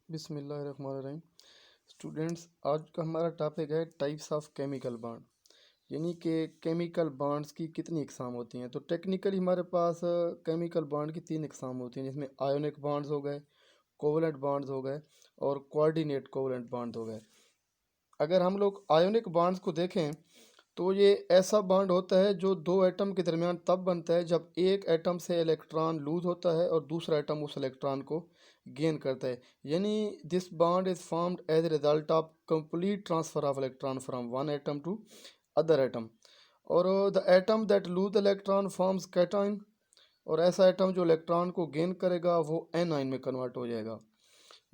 बिस्मिल्लाहिर्रहमानिर्रहीम। स्टूडेंट्स, आज का हमारा टॉपिक है टाइप्स ऑफ केमिकल बॉन्ड, यानी कि केमिकल बॉन्ड्स की कितनी इकसाम होती हैं। तो टेक्निकली हमारे पास केमिकल बॉन्ड की तीन इकसाम होती हैं, जिसमें आयोनिक बॉन्ड्स हो गए, कोवलेंट बॉन्ड्स हो गए और कोऑर्डिनेट कोवलेंट बॉन्ड हो गए। अगर हम लोग आयोनिक बॉन्ड्स को देखें तो ये ऐसा बॉन्ड होता है जो दो एटम के दरमियान तब बनता है जब एक एटम से इलेक्ट्रॉन लूज होता है और दूसरा एटम उस इलेक्ट्रॉन को गेन करता है। यानी this bond is formed as a result of complete transfer of electron from one atom to other atom. और the atom that lose electron forms cation, और ऐसा एटम जो इलेक्ट्रॉन को गेन करेगा वो एनाइन में कन्वर्ट हो जाएगा।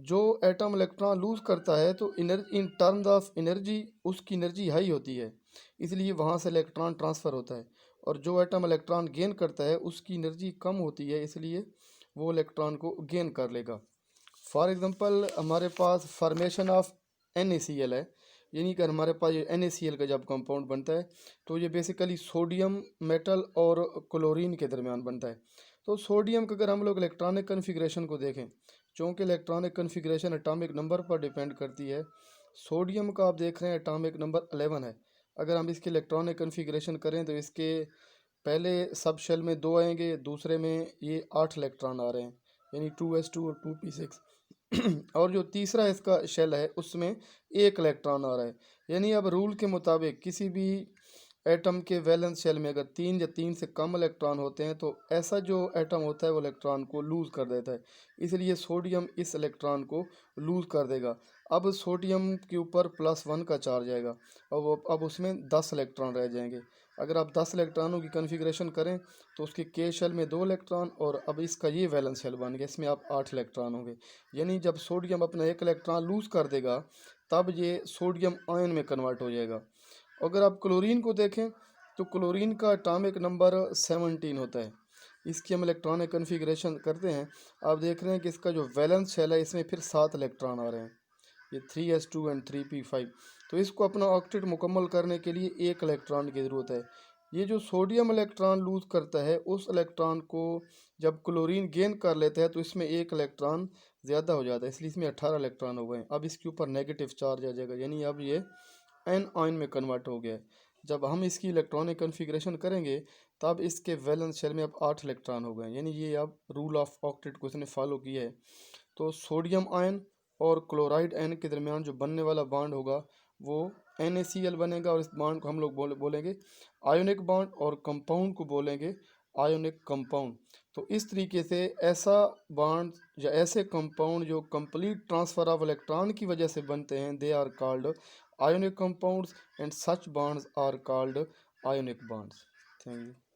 जो एटम इलेक्ट्रॉन लूज करता है तो energy, in terms of energy, उसकी एनर्जी हाई होती है, इसलिए वहाँ से इलेक्ट्रॉन ट्रांसफ़र होता है। और जो एटम इलेक्ट्रॉन गेन करता है उसकी एनर्जी कम होती है, इसलिए वो इलेक्ट्रॉन को गेन कर लेगा। फॉर एग्ज़ाम्पल, हमारे पास फॉर्मेशन ऑफ NaCl है, यानी कि हमारे पास ये NaCl का जब कंपाउंड बनता है तो ये बेसिकली सोडियम मेटल और क्लोरीन के दरमियान बनता है। तो सोडियम का अगर हम लोग इलेक्ट्रॉनिक कन्फिग्रेशन को देखें, चूँकि इलेक्ट्रॉनिक कन्फिग्रेशन एटॉमिक नंबर पर डिपेंड करती है, सोडियम का आप देख रहे हैं एटॉमिक नंबर 11 है। अगर हम इसके इलेक्ट्रॉनिक कन्फिग्रेशन करें तो इसके पहले सब शेल में 2 आएंगे, दूसरे में ये 8 इलेक्ट्रॉन आ रहे हैं, यानी 2s2 और 2p6। और जो तीसरा इसका शेल है उसमें 1 इलेक्ट्रॉन आ रहा है। यानी अब रूल के मुताबिक किसी भी एटम के वैलेंस शेल में अगर 3 या 3 से कम इलेक्ट्रॉन होते हैं तो ऐसा जो एटम होता है वो इलेक्ट्रॉन को लूज़ कर देता है, इसलिए सोडियम इस इलेक्ट्रॉन को लूज़ कर देगा। अब सोडियम के ऊपर +1 का चार्ज आएगा और वो अब उसमें 10 इलेक्ट्रॉन रह जाएंगे। अगर आप 10 इलेक्ट्रॉनों की कन्फिग्रेशन करें तो उसके के शेल में 2 इलेक्ट्रॉन, और अब इसका ये वैलेंस शेल बन गया, इसमें आप 8 इलेक्ट्रॉन होंगे। यानी जब सोडियम अपना 1 इलेक्ट्रॉन लूज़ कर देगा तब ये सोडियम आयन में कन्वर्ट हो जाएगा। अगर आप क्लोरीन को देखें तो क्लोरीन का एटॉमिक नंबर 17 होता है। इसकी हम इलेक्ट्रॉनिक कन्फिग्रेशन करते हैं, आप देख रहे हैं कि इसका जो वैलेंस शेल है इसमें फिर 7 इलेक्ट्रॉन आ रहे हैं, ये 3s2 एंड 3p5। तो इसको अपना ऑक्टेट मुकम्मल करने के लिए 1 इलेक्ट्रॉन की ज़रूरत है। ये जो सोडियम इलेक्ट्रॉन लूज़ करता है उस इलेक्ट्रॉन को जब क्लोरीन गेन कर लेता है तो इसमें 1 इलेक्ट्रॉन ज़्यादा हो जाता है, इसलिए इसमें 18 इलेक्ट्रॉन हो गए। अब इसके ऊपर नेगेटिव चार्ज आ जाएगा, यानी अब ये एन आयन में कन्वर्ट हो गया है। जब हम इसकी इलेक्ट्रॉनिक कन्फिग्रेशन करेंगे तब इसके वैलेंस शेल में अब 8 इलेक्ट्रॉन हो गए, यानी ये अब रूल ऑफ ऑक्टेट को इसने फॉलो किया है। तो सोडियम आयन और क्लोराइड आयन के दरमियान जो बनने वाला बॉन्ड होगा वो NaCl बनेगा, और इस बॉन्ड को हम लोग बोलेंगे आयोनिक बॉन्ड, और कंपाउंड को बोलेंगे आयोनिक कंपाउंड। तो इस तरीके से ऐसा बॉन्ड या ऐसे कंपाउंड जो कंप्लीट ट्रांसफ़र ऑफ इलेक्ट्रॉन की वजह से बनते हैं, they are called ionic compounds, and such bonds are called ionic bonds. Thank you.